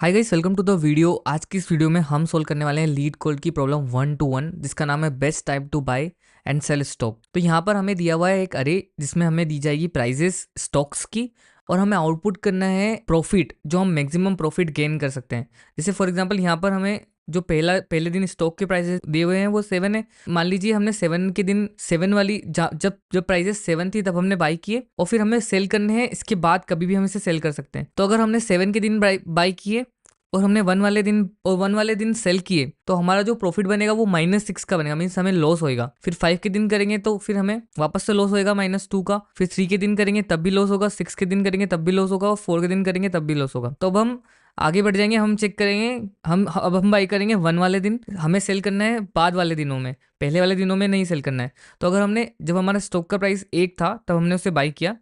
Hi guys, welcome to the video. आज की इस वीडियो में हम सोल्व करने वाले हैं लीड कोड की प्रॉब्लम 1 to 1 जिसका नाम है best time to buy and sell stock. तो यहाँ पर हमें दिया हुआ है एक अरे जिसमें हमें दी जाएगी प्राइजेस स्टॉक्स की और हमें आउटपुट करना है प्रॉफिट जो हम मैक्सिमम प्रॉफिट गेन कर सकते हैं। जैसे फॉर एग्जांपल यहाँ पर हमें जो पहले दिन स्टॉक के प्राइसेस दिए हुए हैं वो 7 है। मान लीजिए हमने 7 के दिन 7 वाली जब जब प्राइसेस 7 थी तब हमने बाई किए और फिर हमें सेल करने हैं। इसके बाद कभी भी हम इसे सेल कर सकते हैं। तो अगर हमने 7 के दिन बाई किए और हमने 1 वाले दिन सेल किए तो हमारा जो प्रॉफिट बनेगा वो -6 का बनेगा, मीन्स हमें लॉस होएगा। फिर 5 के दिन करेंगे तो फिर हमें वापस से लॉस होएगा -2 का। फिर 3 के दिन करेंगे तब भी लॉस होगा, 6 के दिन करेंगे तब भी लॉस होगा और 4 के दिन करेंगे तब भी लॉस होगा। तो अब हम आगे बढ़ जाएंगे, हम चेक करेंगे। हम बाई करेंगे 1 वाले दिन, हमें सेल करना है बाद वाले दिनों में, पहले वाले दिनों में नहीं सेल करना है। तो अगर हमने जब हमारा स्टॉक का प्राइस 1 था तब हमने उसे बाई किया,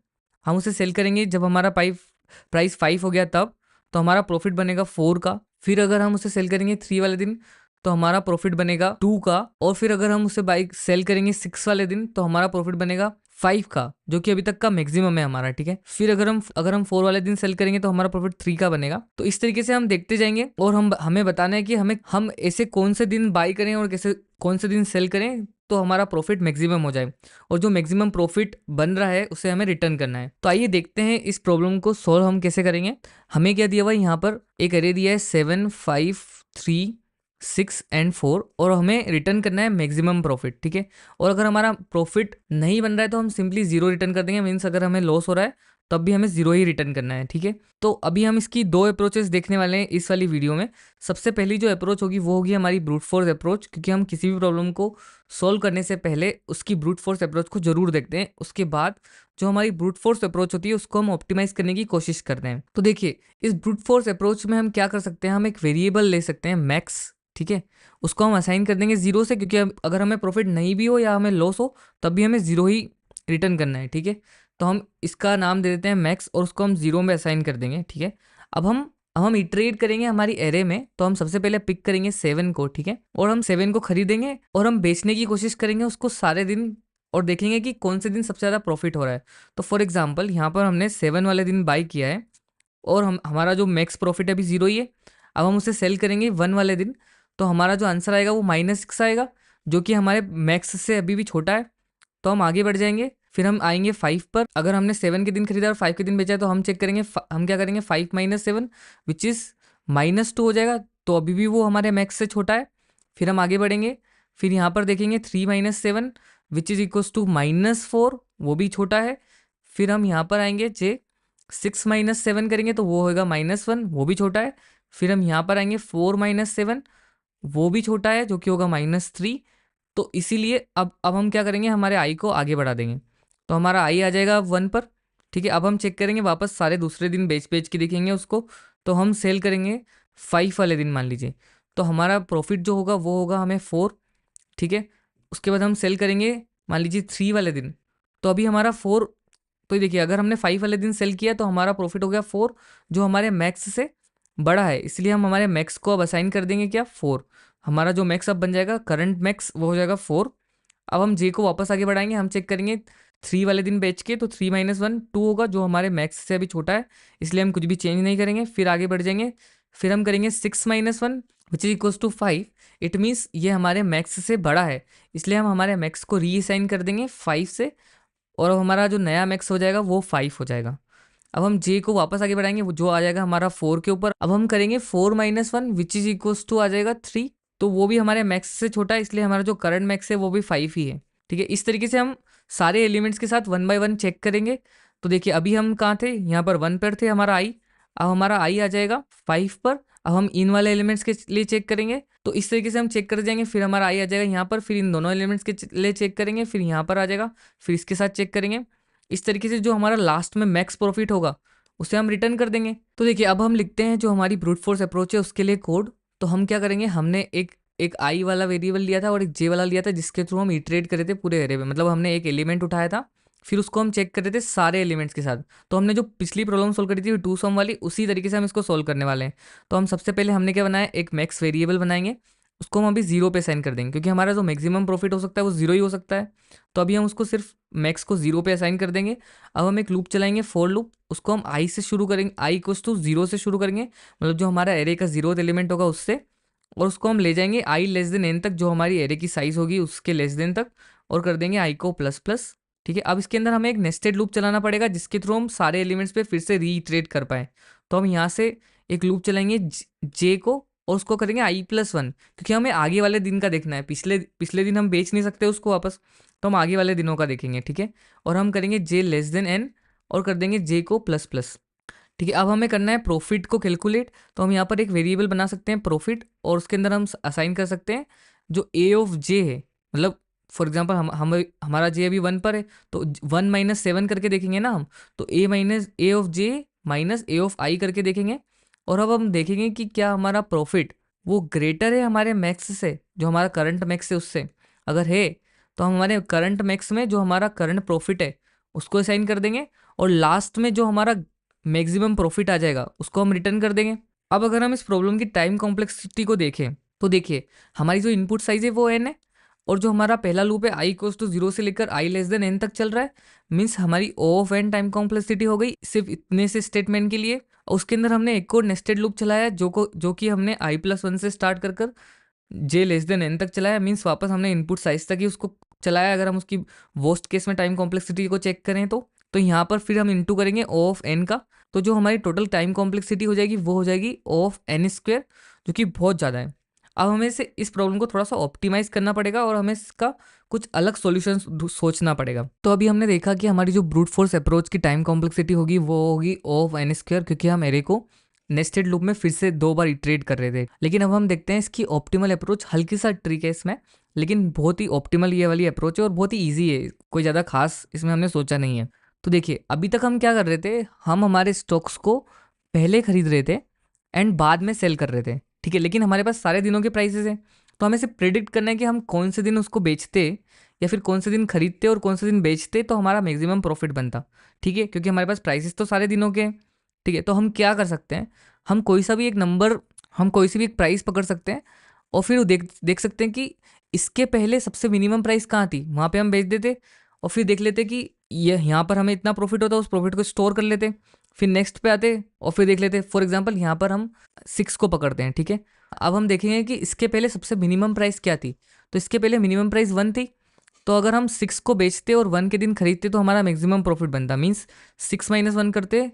हम उसे सेल करेंगे जब हमारा प्राइस 5 हो गया तब, तो हमारा प्रॉफिट बनेगा 4 का। फिर अगर हम उसे सेल करेंगे 3 वाले दिन तो हमारा प्रॉफिट बनेगा 2 का। और फिर अगर हम उसे बाइक सेल करेंगे 6 वाले दिन तो हमारा प्रॉफिट बनेगा 5 का, जो कि अभी तक का मैक्सिमम है हमारा। ठीक है, फिर अगर हम 4 वाले दिन सेल करेंगे तो हमारा प्रॉफिट 3 का बनेगा। तो इस तरीके से हम देखते जाएंगे और हमें बताना है कि हम ऐसे कौन से दिन बाई करें और कैसे कौन से दिन सेल करें तो हमारा प्रॉफिट मैक्सिमम हो जाए, और जो मैक्सिमम प्रॉफिट बन रहा है उसे हमें रिटर्न करना है। तो आइए देखते हैं इस प्रॉब्लम को सॉल्व हम कैसे करेंगे। हमें क्या दिया हुआ है, यहाँ पर एक अरे दिया है 7, 5, 3, 6 एंड 4 और हमें रिटर्न करना है मैक्सिमम प्रॉफिट। ठीक है, और अगर हमारा प्रॉफिट नहीं बन रहा है तो हम सिंपली 0 रिटर्न कर देंगे। मीन्स अगर हमें लॉस हो रहा है तब भी हमें 0 ही रिटर्न करना है। ठीक है, तो अभी हम इसकी 2 अप्रोचेस देखने वाले हैं इस वाली वीडियो में। सबसे पहली जो अप्रोच होगी वो होगी हमारी ब्रूट फोर्स अप्रोच, क्योंकि हम किसी भी प्रॉब्लम को सॉल्व करने से पहले उसकी ब्रूट फोर्स अप्रोच को जरूर देखते हैं। उसके बाद जो हमारी ब्रूट फोर्स अप्रोच होती है उसको हम ऑप्टिमाइज करने की कोशिश करते हैं। तो देखिए, इस ब्रूट फोर्स अप्रोच में हम क्या कर सकते हैं, हम एक वेरिएबल ले सकते हैं मैक्स। ठीक है, उसको हम असाइन कर देंगे 0 से, क्योंकि अगर हमें प्रॉफिट नहीं भी हो या हमें लॉस हो तब भी हमें 0 ही रिटर्न करना है। ठीक है, तो हम इसका नाम दे देते हैं मैक्स और उसको हम 0 में असाइन कर देंगे। ठीक है, अब हम इटरेट करेंगे हमारी एरे में। तो हम सबसे पहले पिक करेंगे 7 को। ठीक है, और हम 7 को खरीदेंगे और हम बेचने की कोशिश करेंगे उसको सारे दिन और देखेंगे कि कौन से दिन सबसे ज़्यादा प्रॉफिट हो रहा है। तो फॉर एग्जांपल यहाँ पर हमने 7 वाले दिन बाई किया है और हमारा जो मैक्स प्रॉफिट है अभी 0 ही है। अब हम उसे सेल करेंगे 1 वाले दिन तो हमारा जो आंसर आएगा वो -6 आएगा, जो कि हमारे मैक्स से अभी भी छोटा है। तो हम आगे बढ़ जाएंगे, फिर हम आएंगे 5 पर। अगर हमने 7 के दिन खरीदा और 5 के दिन बेचा है तो हम चेक करेंगे, हम क्या करेंगे 5 - 7 विच इज़ -2 हो जाएगा। तो अभी भी वो हमारे मैक्स से छोटा है। फिर हम आगे बढ़ेंगे, फिर यहाँ पर देखेंगे 3 - 7 विच इज इक्वल्स टू -4, वो भी छोटा है। फिर हम यहाँ पर आएंगे 6 - 7 करेंगे तो वो होगा -1, वो भी छोटा है। फिर हम यहाँ पर आएंगे 4 - 7, वो भी छोटा है जो कि होगा -3। तो इसीलिए अब हम क्या करेंगे, हमारे आई को आगे बढ़ा देंगे तो हमारा आई आ जाएगा 1 पर। ठीक है, अब हम चेक करेंगे वापस सारे दूसरे दिन बेच बेच के देखेंगे उसको। तो हम सेल करेंगे 5 वाले दिन मान लीजिए, तो हमारा प्रॉफिट जो होगा वो होगा हमें 4। ठीक है, उसके बाद हम सेल करेंगे मान लीजिए 3 वाले दिन, तो अभी हमारा 4। तो देखिए, अगर हमने 5 वाले दिन सेल किया तो हमारा प्रॉफिट हो गया 4, जो हमारे मैक्स से बड़ा है। इसलिए हम हमारे मैक्स को अब असाइन कर देंगे क्या, 4। हमारा जो मैक्स अब बन जाएगा करंट मैक्स वो हो जाएगा 4। अब हम जे को वापस आगे बढ़ाएंगे, हम चेक करेंगे 3 वाले दिन बेच के तो 3 - 1 2 होगा, जो हमारे मैक्स से अभी छोटा है। इसलिए हम कुछ भी चेंज नहीं करेंगे, फिर आगे बढ़ जाएंगे। फिर हम करेंगे 6 - 1 which is equals to 5। It means ये हमारे मैक्स से बड़ा है, इसलिए हम हमारे मैक्स को रीअसाइन कर देंगे 5 से, और अब हमारा जो नया मैक्स हो जाएगा वो 5 हो जाएगा। अब हम जे को वापस आगे बढ़ाएंगे, वो जो आ जाएगा हमारा 4 के ऊपर। अब हम करेंगे 4 - 1 विच इज इक्वल्स टू आ जाएगा 3, तो वो भी हमारे मैक्स से छोटा है, इसलिए हमारा जो करंट मैक्स है वो भी 5 ही है। ठीक है, इस तरीके से हम सारे एलिमेंट्स के साथ 1 बाय 1 चेक करेंगे। तो देखिए, अभी हम कहाँ थे, यहाँ पर 1 पर थे हमारा आई। अब हमारा आई आ जाएगा 5 पर। अब हम इन वाले एलिमेंट्स के लिए चेक करेंगे, तो इस तरीके से हम चेक कर जाएंगे। फिर हमारा आई आ जाएगा यहाँ पर, फिर इन दोनों एलिमेंट्स के लिए चेक करेंगे, फिर यहाँ पर आ जाएगा, फिर इसके साथ चेक करेंगे। इस तरीके से जो हमारा लास्ट में मैक्स प्रॉफिट होगा उसे हम रिटर्न कर देंगे। तो देखिए, अब हम लिखते हैं जो हमारी ब्रूट फोर्स अप्रोच है उसके लिए कोड। तो हम क्या करेंगे, हमने एक एक आई वाला वेरिएबल लिया था और एक जे वाला लिया था, जिसके थ्रू हम इटरेट कर रहे थे पूरे एरे में। मतलब हमने एक एलिमेंट उठाया था, फिर उसको हम चेक कर रहे थे सारे एलिमेंट्स के साथ। तो हमने जो पिछली प्रॉब्लम सोल्व करी थी 2 सम वाली, उसी तरीके से हम इसको सोल्व करने वाले हैं। तो हम सबसे पहले हमने क्या बनाया, एक मैक्स वेरिएबल बनाएंगे उसको हम अभी जीरो पे असाइन कर देंगे, क्योंकि हमारा जो मैक्सिमम प्रॉफिट हो सकता है वो जीरो ही हो सकता है। तो अभी हम उसको सिर्फ मैक्स को जीरो पे असाइन कर देंगे। अब हम एक लूप चलाएंगे, फॉर लूप, उसको हम आई से शुरू करेंगे, आई इक्वल्स टू जीरो से शुरू करेंगे, मतलब जो हमारा एरे का जीरो एलिमेंट होगा उससे, और उसको हम ले जाएंगे आई लेस देन एन तक, जो हमारी एरे की साइज होगी उसके लेस देन तक, और कर देंगे आई को प्लस प्लस। ठीक है, अब इसके अंदर हमें एक नेस्टेड लूप चलाना पड़ेगा जिसके थ्रू हम सारे एलिमेंट्स पे फिर से रीइटरेट कर पाए। तो हम यहाँ से एक लूप चलाएंगे जे को, और उसको करेंगे आई प्लस वन, क्योंकि हमें आगे वाले दिन का देखना है, पिछले पिछले दिन हम बेच नहीं सकते उसको वापस, तो हम आगे वाले दिनों का देखेंगे। ठीक है, और हम करेंगे जे लेस देन एन, और कर देंगे जे को प्लस प्लस। ठीक है, अब हमें करना है प्रॉफिट को कैलकुलेट। तो हम यहाँ पर एक वेरिएबल बना सकते हैं प्रॉफिट, और उसके अंदर हम असाइन कर सकते हैं जो ए ऑफ जे है, मतलब फॉर एग्जाम्पल हम हमारा जे अभी वन पर है, तो 1 - 7 करके देखेंगे ना हम, तो A minus A of J minus A of I करके देखेंगे। और अब हम देखेंगे कि क्या हमारा प्रॉफिट वो ग्रेटर है हमारे मैक्स से, जो हमारा करंट मैक्स है उससे। अगर है तो हम हमारे करंट मैक्स में जो हमारा करंट प्रॉफिट है उसको असाइन कर देंगे, और लास्ट में जो हमारा मैक्सिमम प्रॉफिट आ जाएगा उसको हम रिटर्न कर देंगे। अब अगर हम इस प्रॉब्लम की टाइम कॉम्प्लेक्सिटी को देखें, तो देखिए हमारी जो इनपुट साइज है वो एन है, और जो हमारा पहला लूप है आई इक्वल्स टू जीरो से लेकर आई लेस देन एन तक चल रहा है, मीन्स हमारी ओ ऑफ एन टाइम कॉम्प्लेक्सिटी हो गई सिर्फ इतने से स्टेटमेंट के लिए। और उसके अंदर हमने एक और नेस्टेड लूप चलाया जो कि हमने आई प्लस वन से स्टार्ट कर जे लेस देन एन तक चलाया, मीन्स वापस हमने इनपुट साइज तक ही उसको चलाया। अगर हम उसकी वर्स्ट केस में टाइम कॉम्प्लेक्सिटी को चेक करें तो यहाँ पर फिर हम इंटू करेंगे ओ ऑफ एन का, तो जो हमारी टोटल टाइम कॉम्प्लेक्सिटी हो जाएगी वो हो जाएगी ओ ऑफ एन स्क्वेयर, जो कि बहुत ज़्यादा है। अब हमें इस प्रॉब्लम को थोड़ा सा ऑप्टिमाइज करना पड़ेगा, और हमें इसका कुछ अलग सॉल्यूशन सोचना पड़ेगा। तो अभी हमने देखा कि हमारी जो ब्रूट फोर्स अप्रोच की टाइम कॉम्प्लेक्सिटी होगी वो होगी ओ ऑफ एन स्क्वेयर, क्योंकि हम एरे को नेस्टेड लूप में फिर से 2 बार इटरेट कर रहे थे। लेकिन अब हम देखते हैं इसकी ऑप्टिमल अप्रोच, हल्की सा ट्रिक है इसमें, लेकिन बहुत ही ऑप्टिमल ये वाली अप्रोच है, और बहुत ही ईजी है, कोई ज़्यादा खास इसमें हमने सोचा नहीं है। तो देखिए अभी तक हम क्या कर रहे थे, हम हमारे स्टॉक्स को पहले खरीद रहे थे एंड बाद में सेल कर रहे थे। ठीक है, लेकिन हमारे पास सारे दिनों के प्राइसेस हैं, तो हमें सिर्फ प्रिडिक्ट करना है कि हम कौन से दिन उसको बेचते, या फिर कौन से दिन खरीदते और कौन से दिन बेचते तो हमारा मैक्सिमम प्रॉफिट बनता। ठीक है, क्योंकि हमारे पास प्राइसेस तो सारे दिनों के हैं। ठीक है, तो हम क्या कर सकते हैं, हम कोई सा भी एक नंबर, हम कोई सी भी एक प्राइस पकड़ सकते हैं, और फिर देख देख सकते हैं कि इसके पहले सबसे मिनिमम प्राइस कहाँ थी, वहाँ पे हम बेच देते, और फिर देख लेते कि ये यहाँ पर हमें इतना प्रॉफिट होता, उस प्रॉफिट को स्टोर कर लेते, फिर नेक्स्ट पे आते और फिर देख लेते। फॉर एग्जांपल यहाँ पर हम 6 को पकड़ते हैं। ठीक है, अब हम देखेंगे कि इसके पहले सबसे मिनिमम प्राइस क्या थी, तो इसके पहले मिनिमम प्राइस 1 थी। तो अगर हम 6 को बेचते और 1 के दिन खरीदते तो हमारा मैक्सिमम प्रॉफिट बनता, मीन्स 6 - 1 करते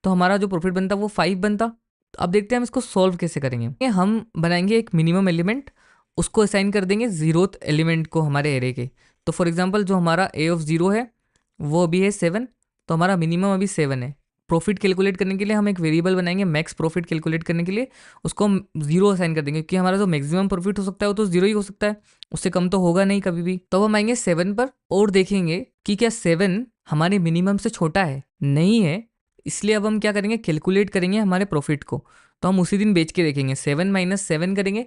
तो हमारा जो प्रॉफिट बनता वो 5 बनता। तो अब देखते हैं हम इसको सॉल्व कैसे करेंगे। हम बनाएंगे एक मिनिमम एलिमेंट, उसको असाइन कर देंगे जीरोथ एलिमेंट को हमारे एरे के। तो फॉर एग्जांपल जो हमारा ए ऑफ जीरो है वो अभी है 7, तो हमारा मिनिमम अभी 7 है। प्रॉफिट कैलकुलेट करने के लिए हम एक वेरिएबल बनाएंगे मैक्स प्रॉफिट कैलकुलेट करने के लिए, उसको हम जीरो असाइन कर देंगे, क्योंकि हमारा जो मैक्सिमम प्रॉफिट हो सकता है वो तो जीरो ही हो सकता है, उससे कम तो होगा नहीं कभी भी। तो हम आएंगे 7 पर और देखेंगे कि क्या 7 हमारे मिनिमम से छोटा है, नहीं है। इसलिए अब हम क्या करेंगे, कैलकुलेट करेंगे हमारे प्रॉफिट को, तो हम उसी दिन बेच के देखेंगे। 7 - 7 करेंगे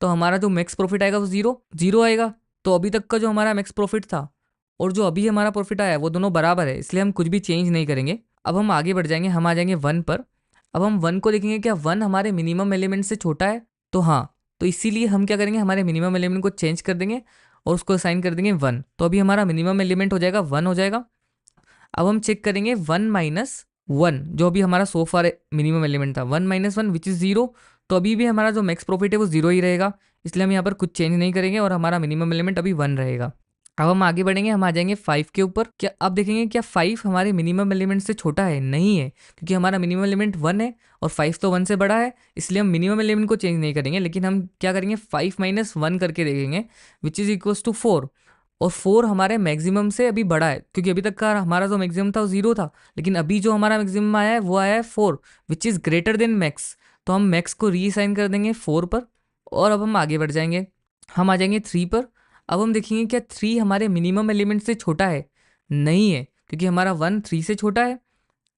तो हमारा जो मैक्स प्रॉफिट आएगा वो जीरो जीरो आएगा। तो अभी तक का जो हमारा मैक्स प्रॉफिट था और जो अभी हमारा प्रॉफिट आया वो दोनों बराबर है, इसलिए हम कुछ भी चेंज नहीं करेंगे। अब हम आगे बढ़ जाएंगे, हम आ जाएंगे 1 पर। अब हम 1 को देखेंगे क्या 1 हमारे मिनिमम एलिमेंट से छोटा है, तो हाँ, तो इसीलिए हम क्या करेंगे, हमारे मिनिमम एलिमेंट को चेंज कर देंगे और उसको असाइन कर देंगे 1। तो अभी हमारा मिनिमम एलिमेंट हो जाएगा 1 हो जाएगा। अब हम चेक करेंगे 1 - 1, जो अभी हमारा सो फार मिनिमम एलिमेंट था, 1 - 1 विच इज़ जीरो। तो अभी भी हमारा जो मैक्स प्रॉफिट है वो जीरो ही रहेगा, इसलिए हम यहाँ पर कुछ चेंज नहीं करेंगे और हमारा मिनिमम एलिमेंट अभी 1 रहेगा। अब हम आगे बढ़ेंगे, हम आ जाएंगे 5 के ऊपर। क्या अब देखेंगे क्या 5 हमारे मिनिमम एलिमेंट से छोटा है, नहीं है, क्योंकि हमारा मिनिमम एलिमेंट 1 है और 5 तो 1 से बड़ा है, इसलिए हम मिनिमम एलिमेंट को चेंज नहीं करेंगे। लेकिन हम क्या करेंगे, 5 - 1 करके देखेंगे विच इज़ इक्वल्स टू 4। और 4 हमारे मैक्सिमम से अभी बड़ा है, क्योंकि अभी तक का हमारा जो मैक्सिमम था वो 0 था, लेकिन अभी जो हमारा मैक्सिमम आया है वो आया है 4 which is greater than max. तो हम मैक्स को रीअसाइन कर देंगे 4 पर, और अब हम आगे बढ़ जाएंगे, हम आ जाएंगे 3 पर। अब हम देखेंगे क्या 3 हमारे मिनिमम एलिमेंट से छोटा है, नहीं है, क्योंकि हमारा 1 3 से छोटा है,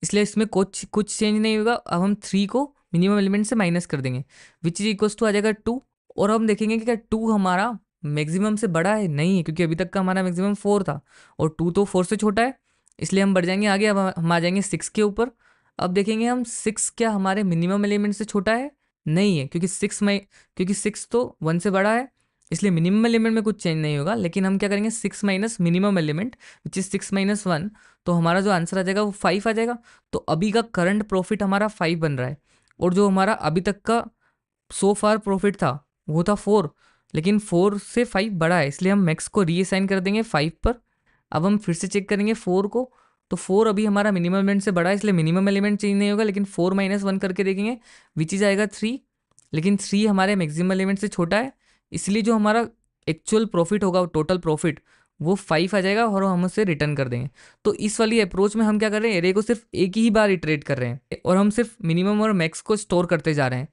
इसलिए इसमें कुछ कुछ चेंज नहीं होगा। अब हम 3 को मिनिमम एलिमेंट से माइनस कर देंगे विच इज इक्वल्स टू आ जाएगा 2। और हम देखेंगे कि क्या 2 हमारा मैक्सिमम से बड़ा है, नहीं है, क्योंकि अभी तक का हमारा मैक्सिमम 4 था और 2 तो 4 से छोटा है, इसलिए हम बढ़ जाएंगे आगे। अब हम आ जाएंगे 6 के ऊपर। अब देखेंगे हम 6 क्या हमारे मिनिमम एलिमेंट से छोटा है, नहीं है, क्योंकि 6 तो 1 से बड़ा है, इसलिए मिनिमम एलिमेंट में कुछ चेंज नहीं होगा। लेकिन हम क्या करेंगे, 6 minus minimum element which is 6 minus 1, तो हमारा जो आंसर आ जाएगा वो 5 आ जाएगा। तो अभी का करंट प्रॉफिट हमारा 5 बन रहा है, और जो हमारा अभी तक का सो फार प्रॉफिट था वो था 4, लेकिन 4 से 5 बड़ा है, इसलिए हम मैक्स को रीअसाइन कर देंगे 5 पर। अब हम फिर से चेक करेंगे 4 को, तो 4 अभी हमारा मिनिमम एलिमेंट से बड़ा है, इसलिए मिनिमम एलिमेंट चेंज नहीं होगा, लेकिन 4 माइनस 1 करके देखेंगे विच इज आएगा 3, लेकिन 3 हमारे मैक्सिमम एलिमेंट से छोटा है, इसलिए जो हमारा एक्चुअल प्रॉफिट होगा, टोटल प्रॉफिट, वो 5 आ जाएगा और हम उसे रिटर्न कर देंगे। तो इस वाली अप्रोच में हम क्या कर रहे हैं, एरे को सिर्फ एक ही बार इटरेट कर रहे हैं और हम सिर्फ मिनिमम और मैक्स को स्टोर करते जा रहे हैं।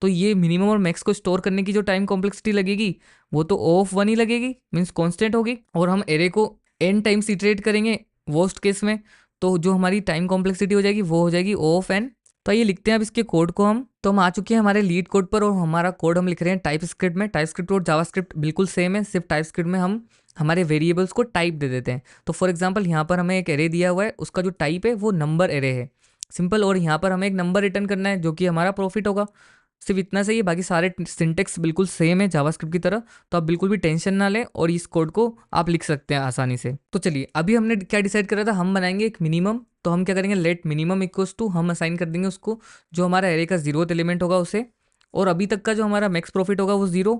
तो ये मिनिमम और मैक्स को स्टोर करने की जो टाइम कॉम्प्लेक्सिटी लगेगी वो तो O ऑफ 1 ही लगेगी, मीन्स कांस्टेंट होगी, और हम एरे को n टाइम्स इटरेट करेंगे वर्स्ट केस में, तो जो हमारी टाइम कॉम्प्लेक्सिटी हो जाएगी वो हो जाएगी O ऑफ n। तो ये लिखते हैं अब इसके कोड को हम। तो हम आ चुके हैं हमारे लीड कोड पर, और हमारा कोड हम लिख रहे हैं टाइप स्क्रिप्ट में। टाइप स्क्रिप्ट और जावास्क्रिप्ट बिल्कुल सेम है, सिर्फ टाइप स्क्रिप्ट में हम हमारे वेरिएबल्स को टाइप दे देते हैं। तो फॉर एग्जांपल यहाँ पर हमें एक एरे दिया हुआ है, उसका जो टाइप है वो नंबर एरे है, सिंपल, और यहाँ पर हमें एक नंबर रिटर्न करना है जो कि हमारा प्रॉफिट होगा। सिर्फ इतना सही है, बाकी सारे सिंटेक्स बिल्कुल सेम है जावास्क्रिप्ट की तरह, तो आप बिल्कुल भी टेंशन ना लें और इस कोड को आप लिख सकते हैं आसानी से। तो चलिए, अभी हमने क्या डिसाइड करा था, हम बनाएंगे एक मिनिमम। तो हम क्या करेंगे, लेट मिनिमम इक्वल्स टू, हम असाइन कर देंगे उसको जो हमारा एरे का 0th एलिमेंट होगा उसे, और अभी तक का जो हमारा मैक्स प्रॉफिट होगा वो 0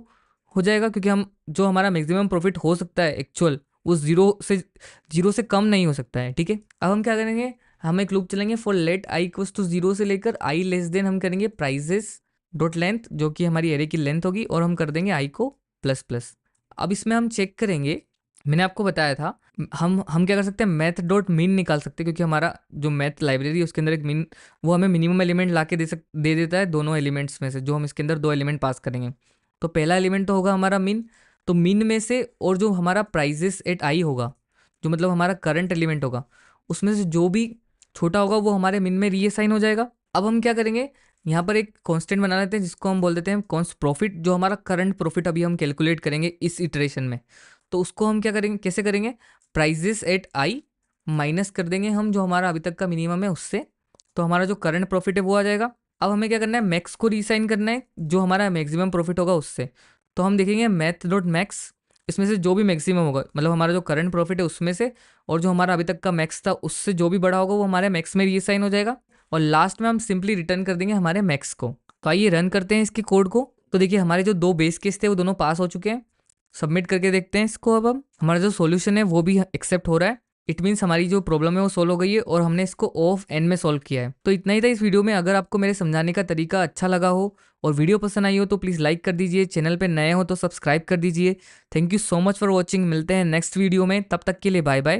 हो जाएगा, क्योंकि हम जो हमारा मैक्सिमम प्रॉफिट हो सकता है एक्चुअल, वो 0 से कम नहीं हो सकता है, ठीक है। अब हम क्या करेंगे, हम एक लूप चलेंगे for let i equals to 0 से लेकर आई लेस देन, हम करेंगे प्राइजेस डॉट लेंथ, जो कि हमारी एरे की लेंथ होगी, और हम कर देंगे आई को प्लस प्लस। अब इसमें हम चेक करेंगे, मैंने आपको बताया था हम क्या कर सकते हैं, मैथ डॉट मीन निकाल सकते हैं, क्योंकि हमारा जो मैथ लाइब्रेरी है उसके अंदर एक मीन, वो हमें मिनिमम एलिमेंट ला के दे देता है दोनों एलिमेंट्स में से, जो हम इसके अंदर 2 एलिमेंट पास करेंगे। तो पहला एलिमेंट तो होगा हमारा मीन, तो मीन में से, और जो हमारा प्राइजेस एट आई होगा, जो मतलब हमारा करंट एलिमेंट होगा, उसमें से जो भी छोटा होगा वो हमारे मिन में रीअसाइन हो जाएगा। अब हम क्या करेंगे, यहाँ पर एक कांस्टेंट बना लेते हैं जिसको हम बोल देते हैं कॉन्स्ट प्रॉफिट, जो हमारा करंट प्रॉफिट अभी हम कैलकुलेट करेंगे इस इटरेशन में। तो उसको हम क्या करेंगे, कैसे करेंगे, प्राइजेस एट आई माइनस कर देंगे हम जो हमारा अभी तक का मिनिमम है उससे, तो हमारा जो करंट प्रॉफिट है वो आ जाएगा। अब हमें क्या करना है, मैक्स को रीसाइन करना है जो हमारा मैक्सिमम प्रॉफिट होगा उससे। तो हम देखेंगे मैथ डॉट मैक्स, इसमें से जो भी मैक्सिमम होगा, मतलब हमारा जो करंट प्रॉफिट है उसमें से, और जो हमारा अभी तक का मैक्स था उससे जो भी बड़ा होगा वो हमारे मैक्स में रीसाइन हो जाएगा, और लास्ट में हम सिंपली रिटर्न कर देंगे हमारे मैक्स को। तो आइए रन करते हैं इसके कोड को। तो देखिए, हमारे जो 2 बेस केस थे वो दोनों पास हो चुके हैं। सबमिट करके देखते हैं इसको। अब हम हमारा जो सॉल्यूशन है वो भी एक्सेप्ट हो रहा है, इट मीन्स हमारी जो प्रॉब्लम है वो सोल्व हो गई है, और हमने इसको O ऑफ n में सोल्व किया है। तो इतना ही था इस वीडियो में। अगर आपको मेरे समझाने का तरीका अच्छा लगा हो और वीडियो पसंद आई हो तो प्लीज़ लाइक कर दीजिए, चैनल पे नए हो तो सब्सक्राइब कर दीजिए। Thank you so much for watching, मिलते हैं नेक्स्ट वीडियो में, तब तक के लिए बाय बाय।